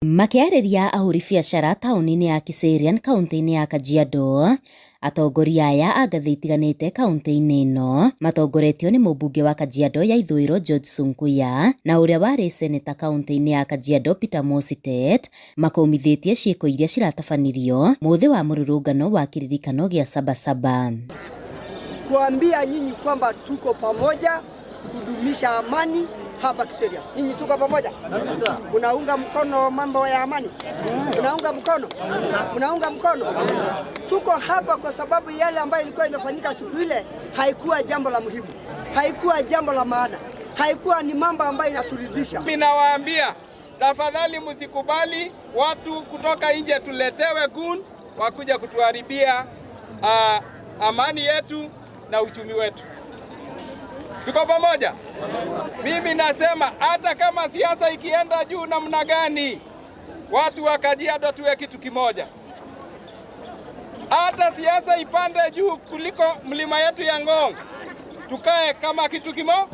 Makiarĩria ahũri biacara taũni-inĩ ya Kiserian kaunti-inĩ ya Kajiado, atongoria aya a ngathĩ itiganĩte kaunti-inĩ ĩno matongoretio nĩ mũmbunge wa Kajiado ya ithũĩro George Sunkuyia na ũrĩa warĩ seneta kaunti-inĩ ya Kajiado Peter Mositet makomithĩtie ciĩko iria ciratabanirio mũthĩ wa mũrũrũngano wa kĩririkano gĩa Sabasaba. Kuambia nyinyi kwamba tuko pamoja kudumisha amani hapa Kiserian. Nyinyi tuko pamoja? Unaunga mkono mambo ya amani? Unaunga mkono? Unaunga mkono? Tuko hapa kwa sababu yale ambayo ilikuwa inafanyika siku ile haikuwa jambo la muhimu. Haikuwa jambo la maana. Haikuwa ni mambo ambayo inaturidhisha. Mimi nawaambia, tafadhali msikubali watu kutoka nje tuletewe goons wakuja kutuharibia amani yetu na uchumi wetu. Tuko pamoja? Mimi nasema hata kama siasa ikienda juu namna gani, watu wa Kajiado tuwe kitu kimoja. Hata siasa ipande juu kuliko mlima yetu ya Ngong, tukae kama kitu kimoja.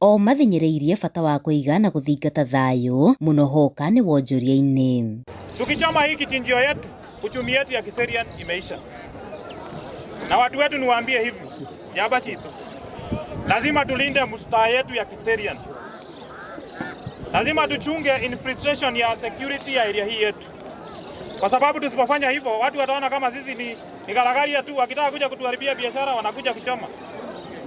O mathinyĩrĩirie bata wa kũiga na gũthingata thayũ mũno hoka nĩ wonjoria-inĩ. Tukichoma hii kichinjio yetu, uchumi yetu ya Kiserian imeisha. Na watu wetu niwaambie hivi, Nyabachito, lazima tulinde mustaa yetu ya Kiserian. Lazima tuchunge infiltration ya security ya area hii yetu. Kwa sababu tusipofanya hivyo, watu wataona kama sisi ni garagaria tu, wakitaka kuja kutuharibia biashara wanakuja kuchoma.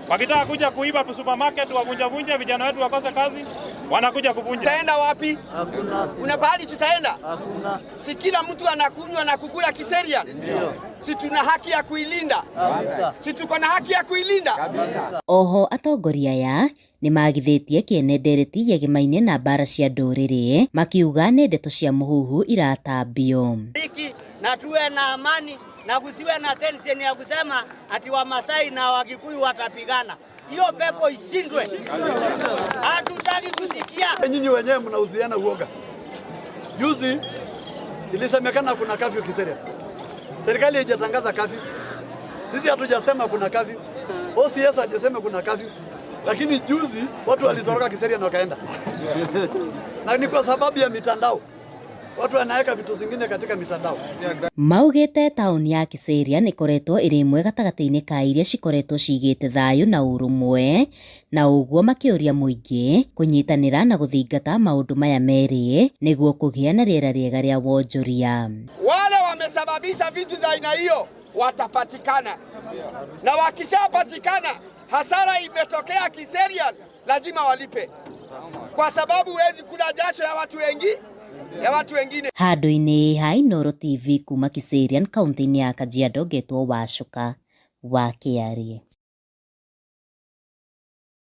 Wakitaka kuja kuiba supermarket wavunja vijana wetu wakose kazi, wanakuja kuvunja. Tutaenda wapi? Hakuna. Kuna bahali tutaenda? Hakuna. Si kila mtu anakunywa na kukula Kiserian? Ndio. Si tuna haki ya kuilinda? Kabisa. Si tuko na haki ya kuilinda? Kabisa. Oho atongoria aya nĩ magithĩtie kĩenendereti gĩgĩmaine na mbara cia ndũrĩrĩ makiuga nĩ ndeto cia mũhuhu iratambio. Na tuwe na amani na kusiwe na tension ya kusema ati Wamasai na Wakikuyu watapigana. Hiyo pepo ishindwe. Hatutaki kusikia. Nyinyi wenyewe mnahusiana uoga. Juzi ilisemekana kuna kafyu Kiserian. Serikali haijatangaza kafyu. Sisi hatujasema kuna kafyu. OCS hajasema kuna kafyu. Lakini juzi watu walitoroka Kiserian wakaenda. Na ni kwa sababu ya mitandao. Watu wanaweka vitu zingine katika mitandao. Maugĩte taũni ya Kiserian ĩkoretwo ĩrĩ ĩmwe gatagatĩ-inĩ ka iria cikoretwo cigĩte thayũ na ũrũmwe, na ũguo makĩũria mũingĩ kũnyitanĩra na gũthingata maũndũ maya merĩ nĩguo kũgĩa na rĩera rĩega rĩa wonjoria. Wale wamesababisha vitu za aina hiyo watapatikana. Na wakishapatikana, hasara imetokea Kiserian, lazima walipe. Kwa sababu huwezi kula jasho ya watu wengine. Handũ-inĩ ha Inooro TV kuma Kiserian kaunti-inĩ ya Kajiado, ngetwo Wacuka wa Kĩarĩ.